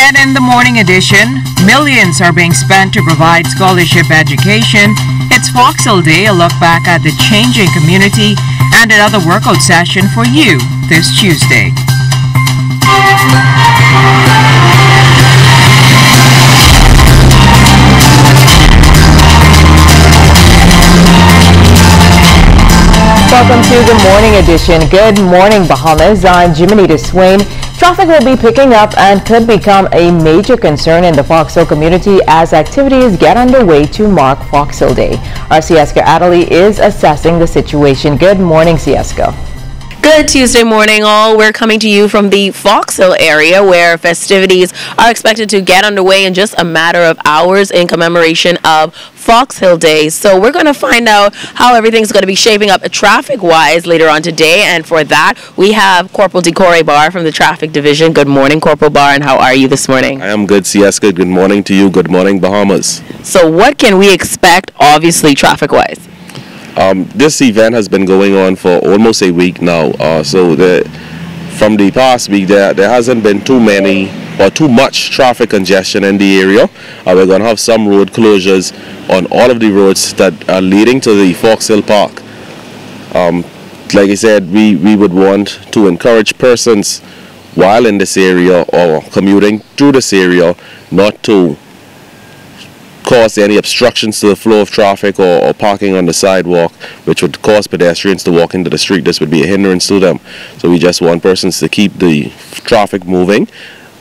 And in the morning edition, millions are being spent to provide scholarship education. It's Fox Hill Day, a look back at the changing community, and another workout session for you this Tuesday. Welcome to the morning edition. Good morning, Bahamas. I'm Jimenita Swain. Traffic will be picking up and could become a major concern in the Fox Hill community as activities get underway to mark Fox Hill Day. Our Sieska Adderley is assessing the situation. Good morning, Sieska. Good Tuesday morning, all. We're coming to you from the Fox Hill area where festivities are expected to get underway in just a matter of hours in commemoration of Fox Hill Day. So we're going to find out how everything's going to be shaping up traffic-wise later on today. And for that, we have Corporal Decore Barr from the Traffic Division. Good morning, Corporal Barr, and how are you this morning? I am good, Sieska. Good morning to you. Good morning, Bahamas. So what can we expect, obviously, traffic-wise? This event has been going on for almost a week now. From the past week, there hasn't been too much traffic congestion in the area. We're going to have some road closures on all of the roads that are leading to the Fox Hill Park. Like I said, we would want to encourage persons while in this area or commuting through this area not to cause any obstructions to the flow of traffic or parking on the sidewalk, which would cause pedestrians to walk into the street. This would be a hindrance to them. So we just want persons to keep the traffic moving,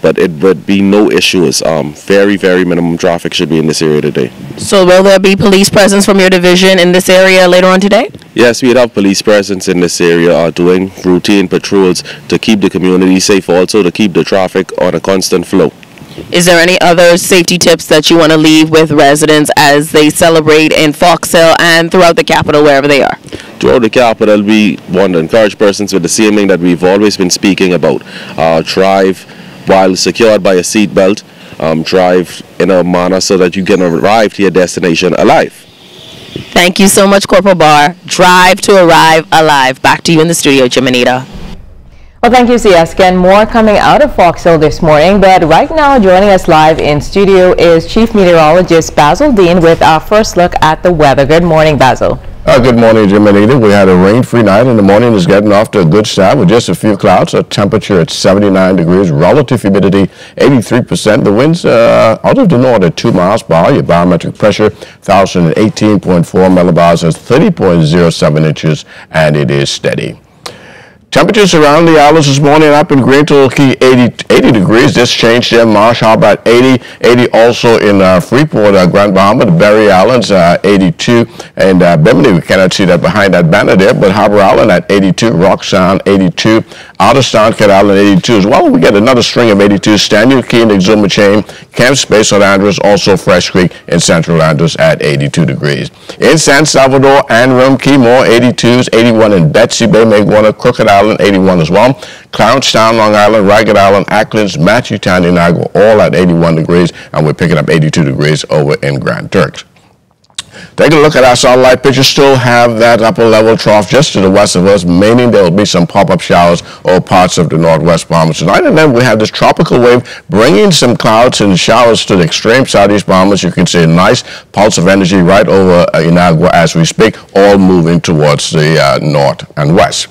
but it would be no issues. Very, very minimum traffic should be in this area today. So will there be police presence from your division in this area later on today? Yes, we'd have police presence in this area doing routine patrols to keep the community safe, also to keep the traffic on a constant flow. Is there any other safety tips that you want to leave with residents as they celebrate in Fox Hill and throughout the capital, wherever they are? Throughout the capital, we want to encourage persons with the same thing that we've always been speaking about. Drive while secured by a seatbelt. Drive in a manner so that you can arrive to your destination alive. Thank you so much, Corporal Barr. Drive to arrive alive. Back to you in the studio, Jimenita. Well, thank you, Sieska. And more coming out of Fox Hill this morning. But right now, joining us live in studio is Chief Meteorologist Basil Dean with our first look at the weather. Good morning, Basil. Good morning, Jimenita. We had a rain-free night, and the morning is getting off to a good start with just a few clouds. A temperature at 79 degrees, relative humidity 83%. The winds out of the north at 2 miles per hour. Your barometric pressure 1,018.4 millibars, 30.07 inches, and it is steady. Temperatures around the islands this morning up in Green Tulkey 80 degrees. This changed there. Marsh Harbor at 80 also in Freeport, Grand Bahama, the Berry Islands 82, and Bimini. We cannot see that behind that banner there, but Harbor Island at 82, Rock Sound 82, Outer Sound, Cat Island 82 as well. We get another string of 82. Stanley Key in the Exuma Chain, Camp Space on Andros, also Fresh Creek in Central Andros at 82 degrees. In San Salvador and Rum Key, more 82s, 81 in Betsy Bay, Maguana, Crooked Island 81 as well. Clarence Town, Long Island, Ragged Island, Acklands, Matthewtown, Inagua, all at 81 degrees, and we're picking up 82 degrees over in Grand Turks. Taking a look at our satellite picture, still have that upper level trough just to the west of us, meaning there will be some pop-up showers over parts of the northwest Bahamas tonight. And then we have this tropical wave bringing some clouds and showers to the extreme southeast Bahamas. You can see a nice pulse of energy right over Inagua as we speak, all moving towards the north and west.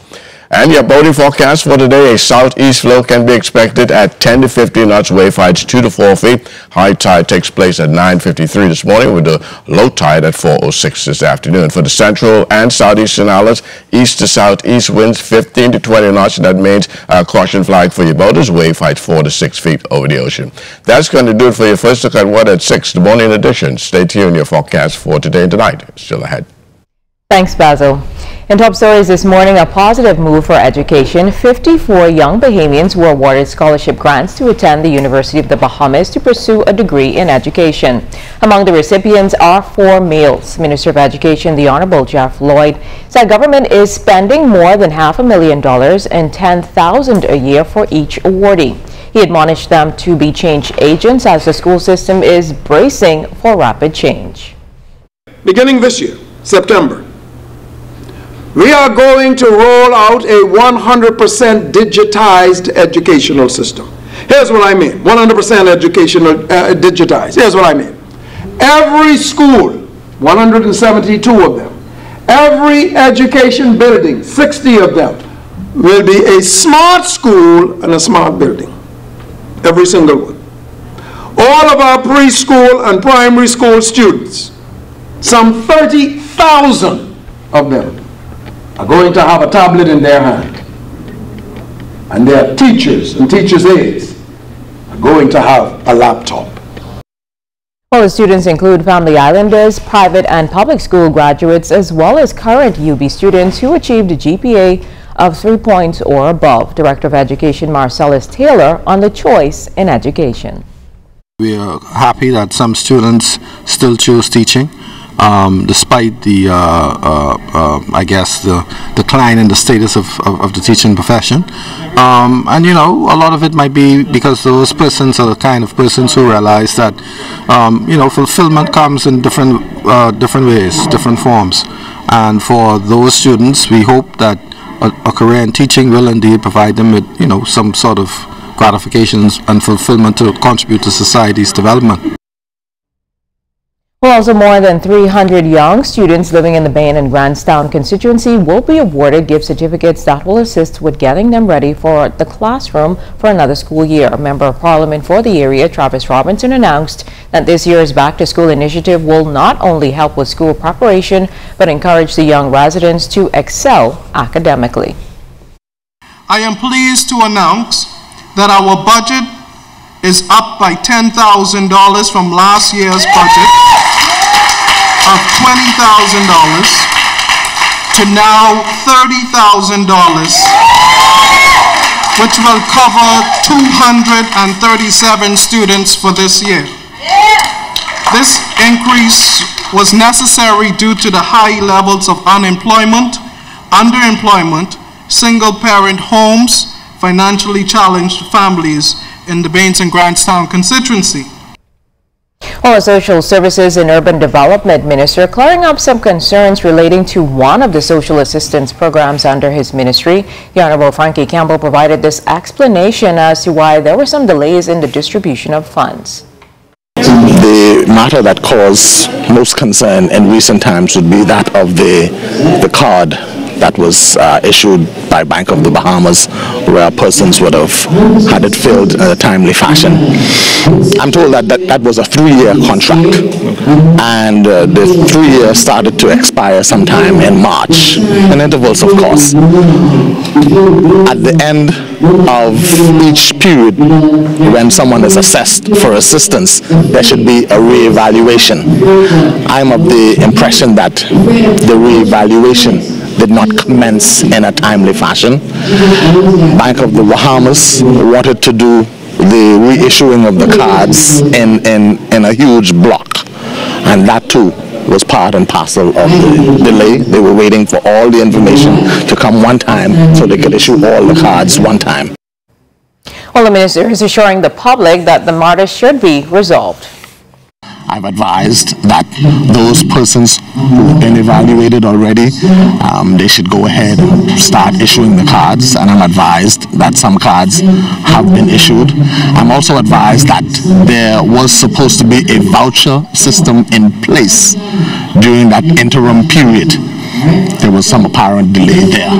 And your boating forecast for today, a southeast flow can be expected at 10 to 15 knots, wave heights 2 to 4 feet. High tide takes place at 9:53 this morning with the low tide at 4:06 this afternoon. For the central and southeastern islands, east to southeast winds 15 to 20 knots. That means a caution flag for your boaters, wave heights 4 to 6 feet over the ocean. That's going to do it for your first look at what at 6, the morning edition. Stay tuned, your forecast for today and tonight is still ahead. Thanks, Basil. In top stories this morning, a positive move for education. 54 young Bahamians were awarded scholarship grants to attend the University of the Bahamas to pursue a degree in education. Among the recipients are 4 males. Minister of Education, the Honorable Jeff Lloyd, said government is spending more than $500,000 and $10,000 a year for each awardee. He admonished them to be change agents as the school system is bracing for rapid change. Beginning this year, September, we are going to roll out a 100% digitized educational system. Here's what I mean. 100% educational digitized. Here's what I mean. Every school, 172 of them, every education building, 60 of them, will be a smart school and a smart building. Every single one. All of our preschool and primary school students, some 30,000 of them, are going to have a tablet in their hand. And their teachers and teachers' aides are going to have a laptop. Well, the students include Family Islanders, private and public school graduates, as well as current UB students who achieved a GPA of 3 points or above. Director of Education Marcellus Taylor on the choice in education. We are happy that some students still choose teaching, despite the, I guess, the decline in the status of the teaching profession. And you know, a lot of it might be because those persons are the kind of persons who realize that, you know, fulfillment comes in different ways, different forms. And for those students, we hope that a career in teaching will indeed provide them with, you know, some sort of gratifications and fulfillment to contribute to society's development. Well, also more than 300 young students living in the Bain and Grantstown constituency will be awarded gift certificates that will assist with getting them ready for the classroom for another school year. A member of Parliament for the area, Travis Robinson, announced that this year's Back to School initiative will not only help with school preparation, but encourage the young residents to excel academically. I am pleased to announce that our budget is up by $10,000 from last year's budget of $20,000 to now $30,000, which will cover 237 students for this year. This increase was necessary due to the high levels of unemployment, underemployment, single-parent homes, financially challenged families in the Bains and Grantstown constituency. Well, a Social Services and Urban Development Minister clearing up some concerns relating to one of the social assistance programs under his ministry. The Honorable Frankie Campbell provided this explanation as to why there were some delays in the distribution of funds. The matter that caused most concern in recent times would be that of the card that was issued by Bank of the Bahamas, where persons would have had it filled in a timely fashion. I'm told that was a 3-year contract, and the 3 years started to expire sometime in March, in intervals, of course. At the end of each period, when someone is assessed for assistance, there should be a reevaluation. I'm of the impression that the reevaluation did not commence in a timely fashion. Bank of the Bahamas wanted to do the reissuing of the cards in a huge block, and that too was part and parcel of the delay. They were waiting for all the information to come one time so they could issue all the cards one time. Well, the minister is assuring the public that the matter should be resolved. I've advised that those persons who've been evaluated already, they should go ahead and start issuing the cards, and I'm advised that some cards have been issued. I'm also advised that there was supposed to be a voucher system in place during that interim period. There was some apparent delay there.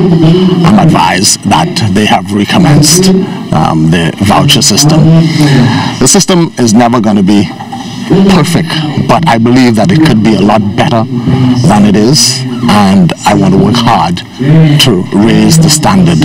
I'm advised that they have recommenced the voucher system. The system is never going to be perfect, but I believe that it could be a lot better than it is, and I want to work hard to raise the standard.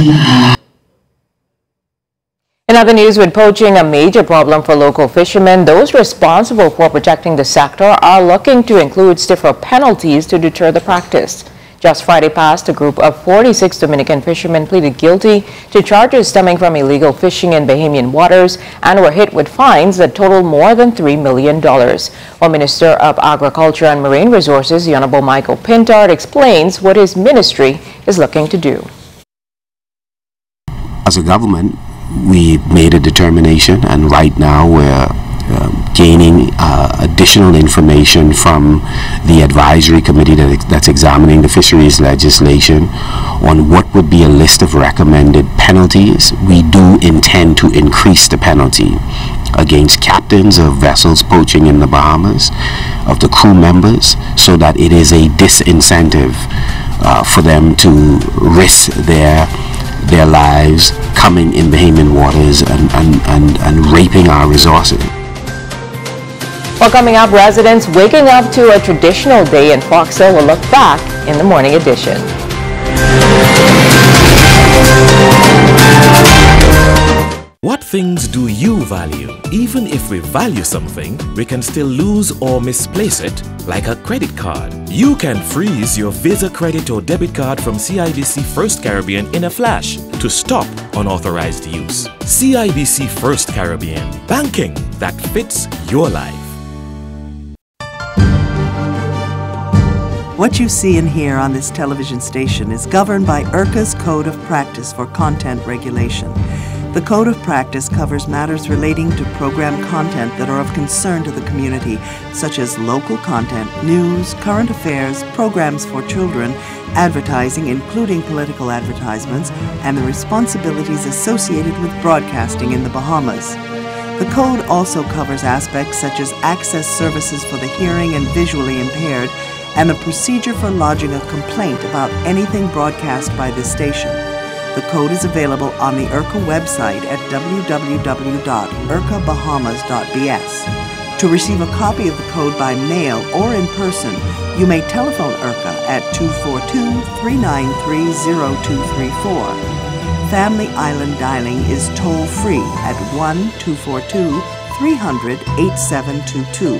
In other news, with poaching a major problem for local fishermen, those responsible for protecting the sector are looking to include stiffer penalties to deter the practice. Just Friday past, a group of 46 Dominican fishermen pleaded guilty to charges stemming from illegal fishing in Bahamian waters and were hit with fines that totaled more than $3 million. While Minister of Agriculture and Marine Resources, the Honorable Michael Pintard, explains what his ministry is looking to do. As a government, we made a determination, and right now we're gaining additional information from the advisory committee that's examining the fisheries legislation on what would be a list of recommended penalties. We do intend to increase the penalty against captains of vessels poaching in the Bahamas, of the crew members, so that it is a disincentive for them to risk their lives coming in Bahamian waters and raping our resources. Well, coming up, residents waking up to a traditional day in Fox Hill will look back in the morning edition. What things do you value? Even if we value something, we can still lose or misplace it, like a credit card. You can freeze your Visa credit or debit card from CIBC First Caribbean in a flash to stop unauthorized use. CIBC First Caribbean, banking that fits your life. What you see and hear on this television station is governed by IRCA's Code of Practice for Content Regulation. The Code of Practice covers matters relating to program content that are of concern to the community, such as local content, news, current affairs, programs for children, advertising, including political advertisements, and the responsibilities associated with broadcasting in the Bahamas. The Code also covers aspects such as access services for the hearing and visually impaired, and the procedure for lodging a complaint about anything broadcast by this station. The code is available on the IRCA website at www.ircabahamas.bs. To receive a copy of the code by mail or in person, you may telephone IRCA at 242-393-0234. Family Island dialing is toll-free at 1-242-300-8722.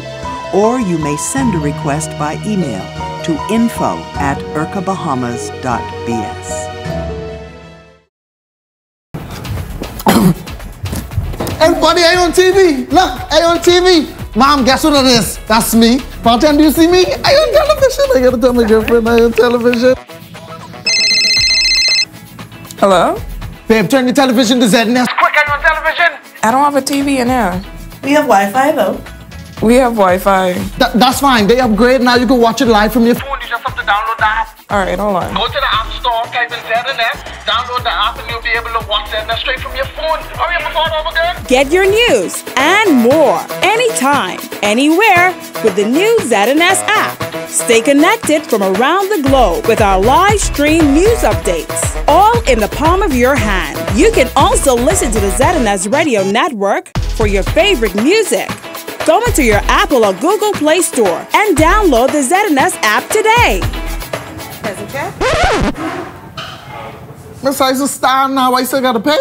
Or you may send a request by email to info@ircabahamas.bs. Everybody, I on TV. Look, I on TV. Mom, guess what it is? That's me. Part-time, do you see me? I on television. I gotta tell my girlfriend I on television. Hello? Babe, turn your television to ZNS. Quick, I on television. I don't have a TV in here. We have Wi-Fi though. We have Wi-Fi. That's fine. They upgrade now. You can watch it live from your phone. You just have to download the app. All right, hold on. Go to the App Store, type in ZNS, download the app, and you'll be able to watch ZNS straight from your phone. Hurry up and start over again. Get your news and more anytime, anywhere with the new ZNS app. Stay connected from around the globe with our live stream news updates, all in the palm of your hand. You can also listen to the ZNS Radio Network for your favorite music. Go into your Apple or Google Play Store and download the ZNS app today. Present check? Miss, I just starting now. I still gotta pay?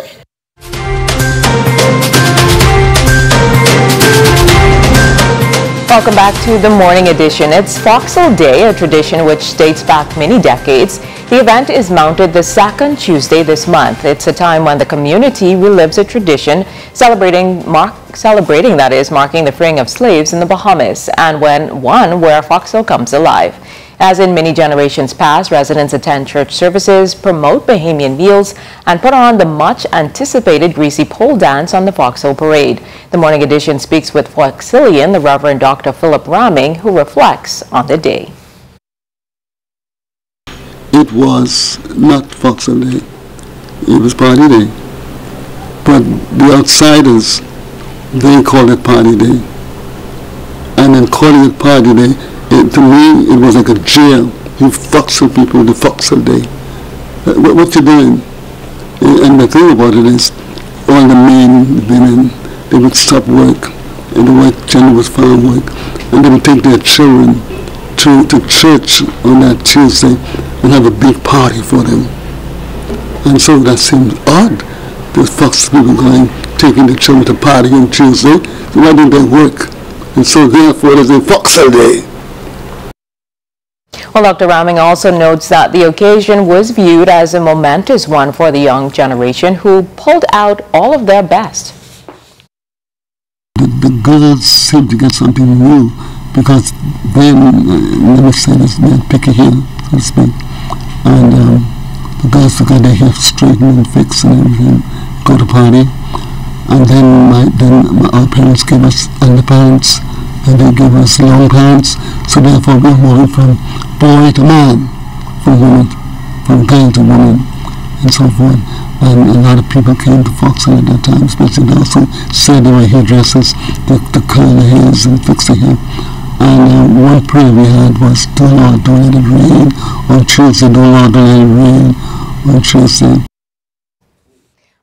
Welcome back to the morning edition. It's Fox Hill Day, a tradition which dates back many decades. The event is mounted the second Tuesday this month. It's a time when the community relives a tradition celebrating marking the freeing of slaves in the Bahamas, and one where Fox Hill comes alive. As in many generations past, residents attend church services, promote Bahamian meals, and put on the much-anticipated greasy pole dance on the Fox Hill Parade. The morning edition speaks with Foxhillian, the Reverend Dr. Philip Raming, who reflects on the day. It was not Fox Hill Day. It was Party Day. But the outsiders, they called it Party Day. And in calling it Party Day, to me, it was like a jail. You Fox Hill people, the Fox Hill Day. What you doing? And the thing about it is, all the men, the women, they would stop work, and the white generally was farm work, and they would take their children to church on that Tuesday and have a big party for them. And so that seems odd. The Fox people going, taking the children to party on Tuesday, so why didn't they work? And so therefore there's a Fox Hill Day. Well, Dr. Raming also notes that the occasion was viewed as a momentous one for the young generation who pulled out all of their best. The girls seem to get something new because then, let me say this, they had picky hair, so to speak, and the girls got their hair straightened and fixed and everything, go to party. And then our parents gave us underpants, and they gave us long pants. So therefore we moved from boy to man, from woman, from girl to woman, and so forth. And a lot of people came to Foxhole at that time, especially those who said they were hairdressers, to curl their hairs and fix their hair. And one prayer we had was, "Oh Lord, don't let it rain," on Tuesday, "Oh Lord, don't let it rain," on Tuesday.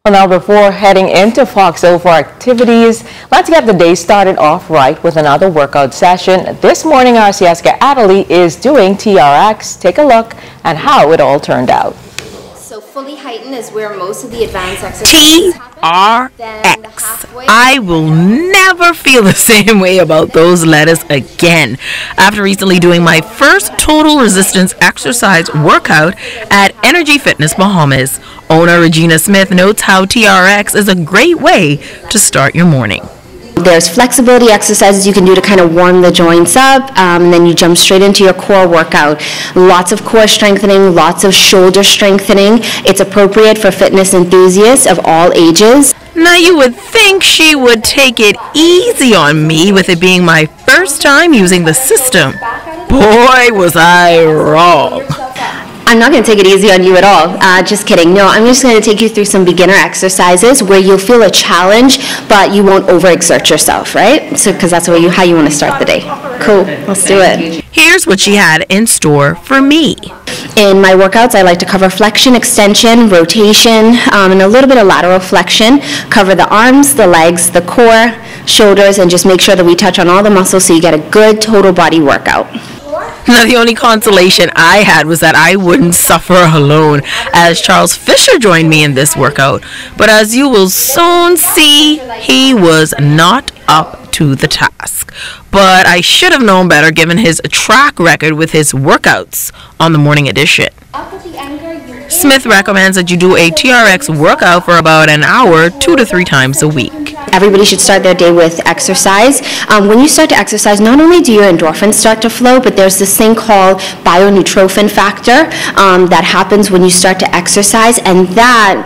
Well, now before heading into Foxhole for activities, let's get the day started off right with another workout session. This morning, our Siaska Adderley is doing TRX. Take a look at how it all turned out. So fully heightened is where most of the advanced exercises TRX. I will never feel the same way about those letters again after recently doing my first total resistance exercise workout at Energy Fitness Bahamas. Owner Regina Smith notes how TRX is a great way to start your morning. There's flexibility exercises you can do to kind of warm the joints up, and then you jump straight into your core workout. Lots of core strengthening, lots of shoulder strengthening. It's appropriate for fitness enthusiasts of all ages. Now you would think she would take it easy on me with it being my first time using the system. Boy, was I wrong. I'm not going to take it easy on you at all. Just kidding. No, I'm just going to take you through some beginner exercises where you'll feel a challenge, but you won't overexert yourself, right? So, because that's how you want to start the day. Cool. Let's do it. Here's what she had in store for me. In my workouts, I like to cover flexion, extension, rotation, and a little bit of lateral flexion. Cover the arms, the legs, the core, shoulders, and just make sure that we touch on all the muscles so you get a good total body workout. Now, the only consolation I had was that I wouldn't suffer alone, as Charles Fisher joined me in this workout. But as you will soon see, he was not up to the task. But I should have known better given his track record with his workouts on the morning edition. Smith recommends that you do a TRX workout for about an hour, 2 to 3 times a week. Everybody should start their day with exercise. When you start to exercise, not only do your endorphins start to flow, but there's this thing called bioneutrophil factor that happens when you start to exercise, and that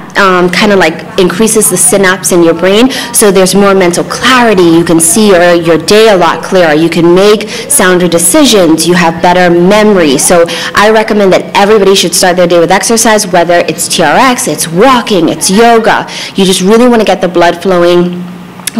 kind of like increases the synapse in your brain, so there's more mental clarity. You can see your day a lot clearer. You can make sounder decisions. You have better memory. So I recommend that everybody should start their day with exercise, whether it's TRX, it's walking, it's yoga. You just really want to get the blood flowing,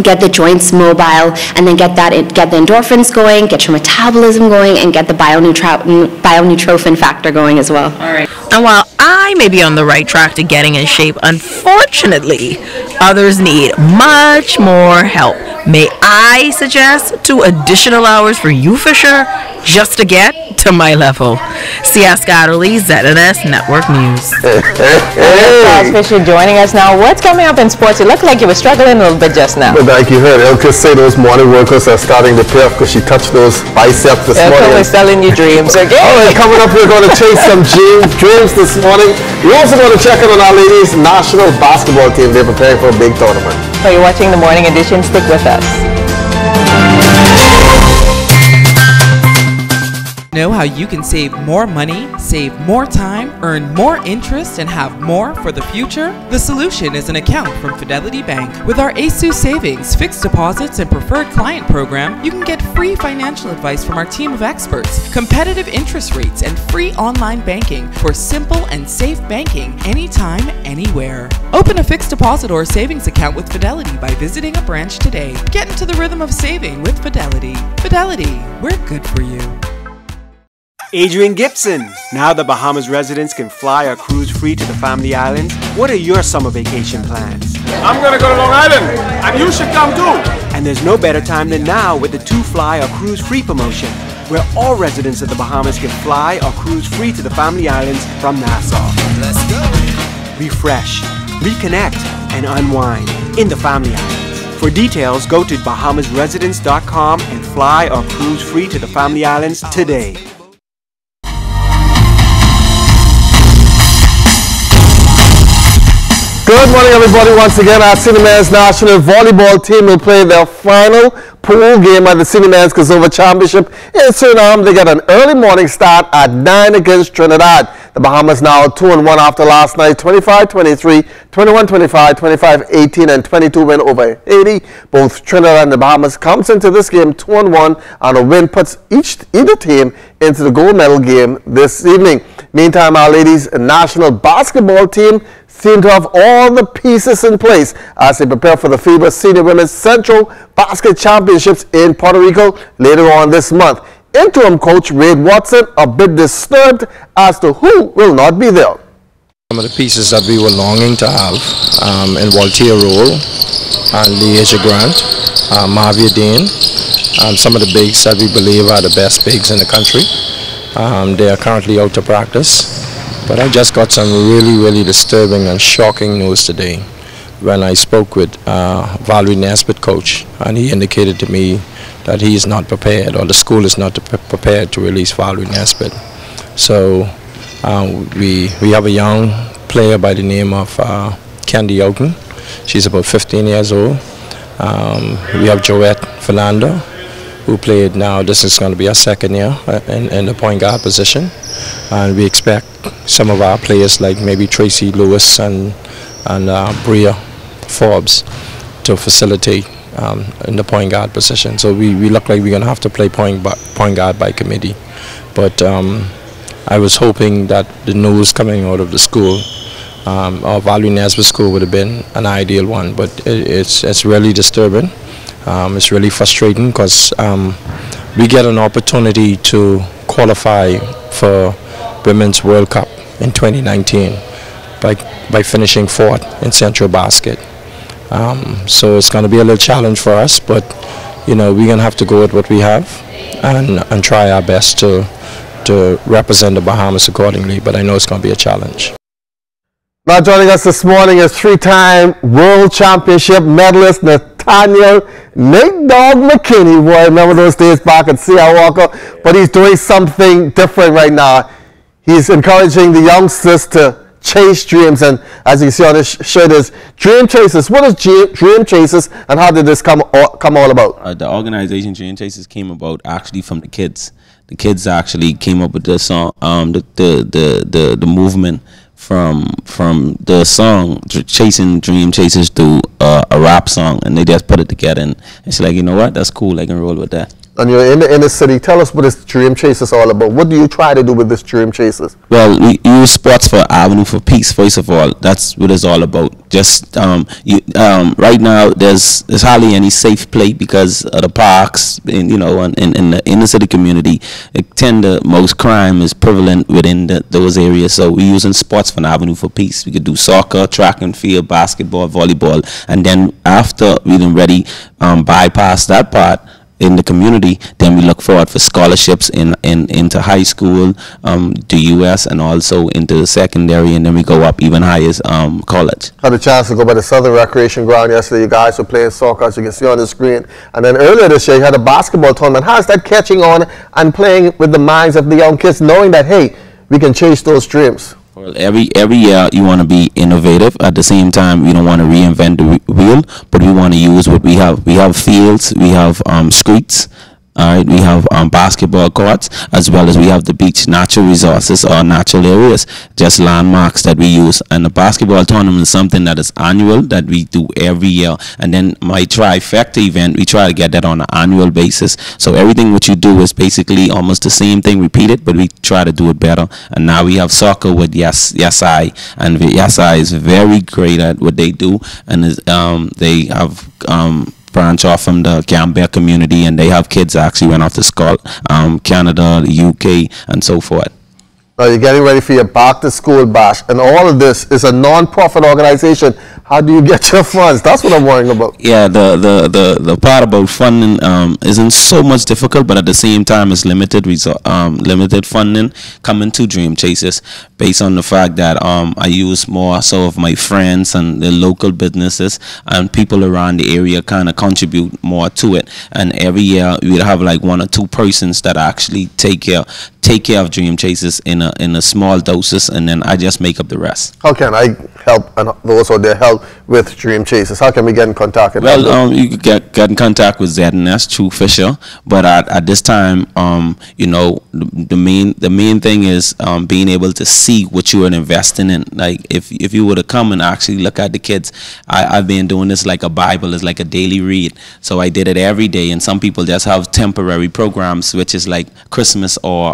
get the joints mobile, and then get the endorphins going, get your metabolism going, and get the bioneutrophil factor going as well. All right. And while I may be on the right track to getting in shape, unfortunately, others need much more help. May I suggest 2 additional hours for you, Fisher, just to get to my level? Siaska Adderley, ZNS Network News. Charles Fisher joining us now. What's coming up in sports? It looked like you were struggling a little bit just now. But like you heard, Ilka say those morning workouts are starting to pay off because she touched those biceps this morning. Ilka was selling you dreams, okay? All right, coming up, we're going to chase some dreams this morning. We're also going to check in on our ladies' national basketball team. They're preparing for a big tournament. So you're watching the morning edition. Stick with us. Know how you can save more money, save more time, earn more interest, and have more for the future? The solution is an account from Fidelity Bank. With our ASU Savings, fixed deposits, and preferred client program, you can get free financial advice from our team of experts, competitive interest rates, and free online banking for simple and safe banking anytime, anywhere. Open a fixed deposit or savings account with Fidelity by visiting a branch today. Get into the rhythm of saving with Fidelity. Fidelity, we're good for you. Adrian Gibson. Now the Bahamas residents can fly or cruise free to the family islands. What are your summer vacation plans? I'm gonna go to Long Island, and you should come too. And there's no better time than now with the 2 fly or cruise free promotion, where all residents of the Bahamas can fly or cruise free to the family islands from Nassau. Let's go. Refresh, reconnect, and unwind in the family islands. For details, go to bahamasresidents.com and fly or cruise free to the family islands today. Good morning, everybody. Once again, our Cineman's national volleyball team will play their final pool game at the Cineman's Cassova Championship in Suriname. They get an early morning start at 9 against Trinidad. The The Bahamas now 2-1 after last night, 25-23, 21-25, 25-18, and 22 win over Haiti. Both Trinidad and the Bahamas comes into this game 2-1, and a win puts either team into the gold medal game this evening. Meantime, our ladies' national basketball team seem to have all the pieces in place as they prepare for the FIBA Senior Women's Central Basket Championships in Puerto Rico later on this month. Interim coach Wade Watson a bit disturbed as to who will not be there. Some of the pieces that we were longing to have in Walter Roll and Leisha Grant, Mavia Dean, some of the bigs that we believe are the best bigs in the country. They are currently out to practice. But I just got some really disturbing and shocking news today when I spoke with Valerie Nesbitt, coach, and he indicated to me that he is not prepared, or the school is not prepared to release Valerie Nesbitt. So we have a young player by the name of Candy Oaken. She's about 15 years old. We have Joette Philander, who played now, this is going to be her second year in the point guard position. And we expect some of our players like maybe Tracy Lewis and Bria Forbes to facilitate in the point guard position. So we look like we're going to have to play point guard by committee. But I was hoping that the news coming out of the school, our Valerie Nesbitt school, would have been an ideal one. But it's really disturbing. It's really frustrating because we get an opportunity to qualify for Women's World Cup in 2019 by finishing fourth in Central Basket. So it's going to be a little challenge for us, but you know, we're going to have to go with what we have and try our best to represent the Bahamas accordingly, but I know it's going to be a challenge. Now joining us this morning is three-time World Championship medalist Nathaniel Nate Dog McKinney. Boy, I remember those days back at C.R. Walker, but he's doing something different right now. He's encouraging the youngsters to chase dreams, and as you can see on this shirt is Dream Chasers. What is Dream Chasers, and how did this come all about? The organization Dream Chasers came about actually from the kids. The kids actually came up with the song, the movement from the song Chasing Dream Chasers to a rap song, and they just put it together, and it's like, you know what, that's cool, I can roll with that. And you're in the inner city. Tell us what this Dream Chasers all about. What do you try to do with this Dream Chasers? Well, we use sports for Avenue for Peace. First of all, that's what it's all about. Just right now, there's hardly any safe play because of the parks, in the inner city community. Most crime is prevalent within those areas. So we're using sports for Avenue for Peace. We could do soccer, track and field, basketball, volleyball, and then after we've already bypass that part in the community, then we look forward for scholarships into high school, to US, and also into the secondary, and then we go up even higher as college. Had a chance to go by the Southern Recreation Ground yesterday. You guys were playing soccer, as you can see on the screen, and then earlier this year you had a basketball tournament. How's that catching on and playing with the minds of the young kids, knowing that, hey, we can chase those dreams? Well, every year you want to be innovative. At the same time, we don't want to reinvent the wheel, but we want to use what we have. We have fields, we have streets, all right, we have basketball courts, as well as we have the beach, natural resources or natural areas, just landmarks that we use. And the basketball tournament is something that is annual, that we do every year. And then my trifecta event, we try to get that on an annual basis. So everything what you do is basically almost the same thing repeated, but we try to do it better. And now we have soccer with Yes I, and Yes I is very great at what they do, and they have branch off from the Gambia community, and they have kids that actually went off to school, Canada, the UK, and so forth. Now you're getting ready for your back to school bash, and all of this is a non-profit organization. How do you get your funds? That's what I'm worrying about. Yeah, the part about funding isn't so much difficult, but at the same time it's limited funding coming to Dream Chasers, based on the fact that I use more so of my friends and the local businesses and people around the area kind of contribute more to it. And every year we'll have like 1 or 2 persons that actually take care of Dream Chasers in a small doses, and then I just make up the rest. How can I help and those out there help with Dream Chasers? How can we get in contact with them? Well, you can get in contact with ZNS through Fisher, but at this time, you know, the main thing is being able to see what you are investing in. Like if you were to come and actually look at the kids, I've been doing this like a Bible, it's like a daily read. So I did it every day, and some people just have temporary programs, which is like Christmas or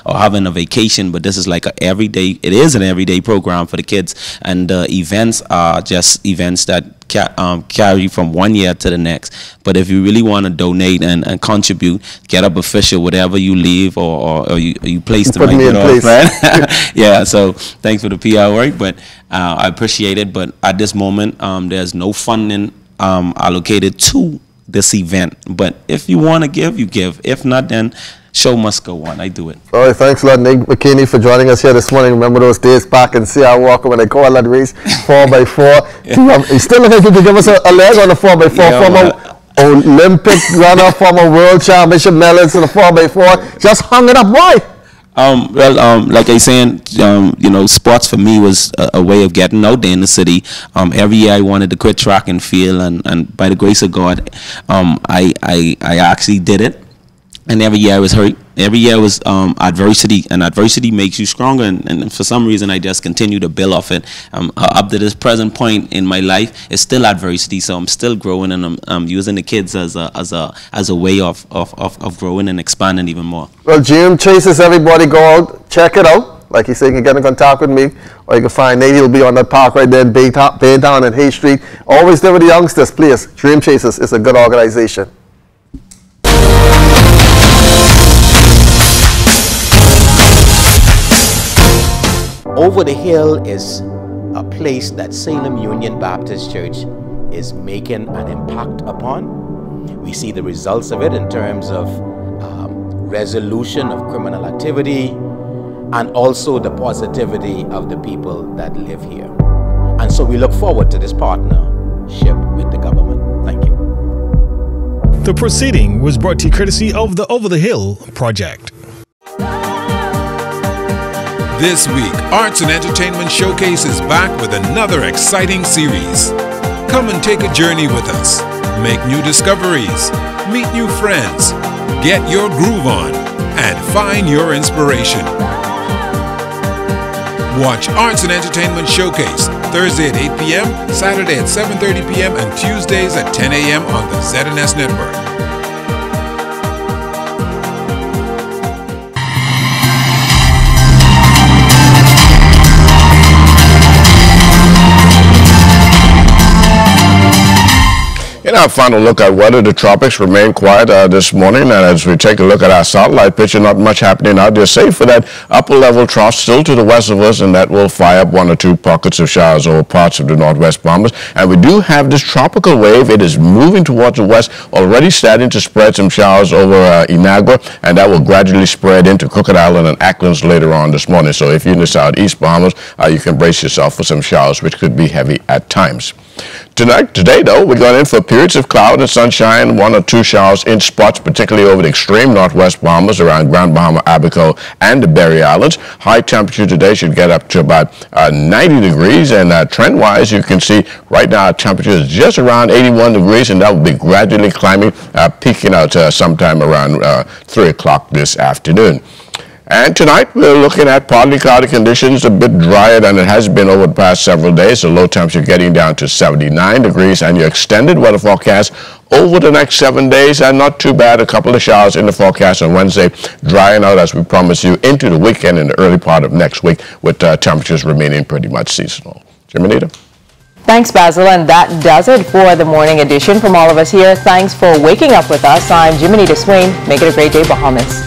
having a vacation, but this is like it is an everyday program for the kids, and the events are just events that carry from one year to the next. But if you really want to donate and contribute, get up official, whatever you leave or you place to make it off, right? Yeah, so thanks for the PR work, but I appreciate it. But at this moment, there's no funding allocated to this event. But if you want to give, you give. If not, then show must go on. I do it. All right, thanks a lot, Nick McKinney, for joining us here this morning. Remember those days back in C.R. Walker when they called that race 4x4? You still think you could give us a leg on the 4x4? Yeah, former Olympic runner, former world championship medalist in the 4x4, just hung it up. Why? Like I saying, you know, sports for me was a way of getting out there in the city. Every year I wanted to quit track and field, and by the grace of God, I actually did it. And every year I was hurt. Every year was adversity, and adversity makes you stronger. And for some reason, I just continue to build off it. Up to this present point in my life, it's still adversity. So I'm still growing, and I'm using the kids as a way of growing and expanding even more. Well, Dream Chasers, everybody go out, check it out. Like you say, you can get in contact with me, or you can find Nate. He'll be on that park right there in Baytown and Hay Street. Always there with the youngsters, please. Dream Chasers is a good organization. Over the Hill is a place that Salem Union Baptist Church is making an impact upon. We see the results of it in terms of resolution of criminal activity and also the positivity of the people that live here. And so we look forward to this partnership with the government. Thank you. The proceeding was brought to you courtesy of the Over the Hill project. This week, Arts and Entertainment Showcase is back with another exciting series. Come and take a journey with us. Make new discoveries, meet new friends, get your groove on, and find your inspiration. Watch Arts and Entertainment Showcase Thursday at 8 p.m., Saturday at 7:30 p.m., and Tuesdays at 10 a.m. on the ZNS Network. In our final look at weather, the tropics remain quiet this morning, and as we take a look at our satellite picture, not much happening out there, save for that upper level trough still to the west of us, and that will fire up one or two pockets of showers over parts of the northwest Bahamas. And we do have this tropical wave. It is moving towards the west, already starting to spread some showers over Inagua, and that will gradually spread into Crooked Island and Acklands later on this morning. So if you're in the southeast Bahamas, you can brace yourself for some showers, which could be heavy at times. Today, though, we're going in for periods of cloud and sunshine, one or two showers in spots, particularly over the extreme northwest Bahamas, around Grand Bahama, Abaco, and the Berry Islands. High temperature today should get up to about 90 degrees, and trend-wise, you can see right now our temperature is just around 81 degrees, and that will be gradually climbing, peaking out sometime around 3 o'clock this afternoon. And tonight, we're looking at partly cloudy conditions, a bit drier than it has been over the past several days. The low temperature getting down to 79 degrees, and your extended weather forecast over the next 7 days, and not too bad. A couple of showers in the forecast on Wednesday, drying out as we promised you into the weekend and the early part of next week, with temperatures remaining pretty much seasonal. Jiminita. Thanks, Basil, and that does it for the morning edition. From all of us here, thanks for waking up with us. I'm Jiminita Swain. Make it a great day, Bahamas.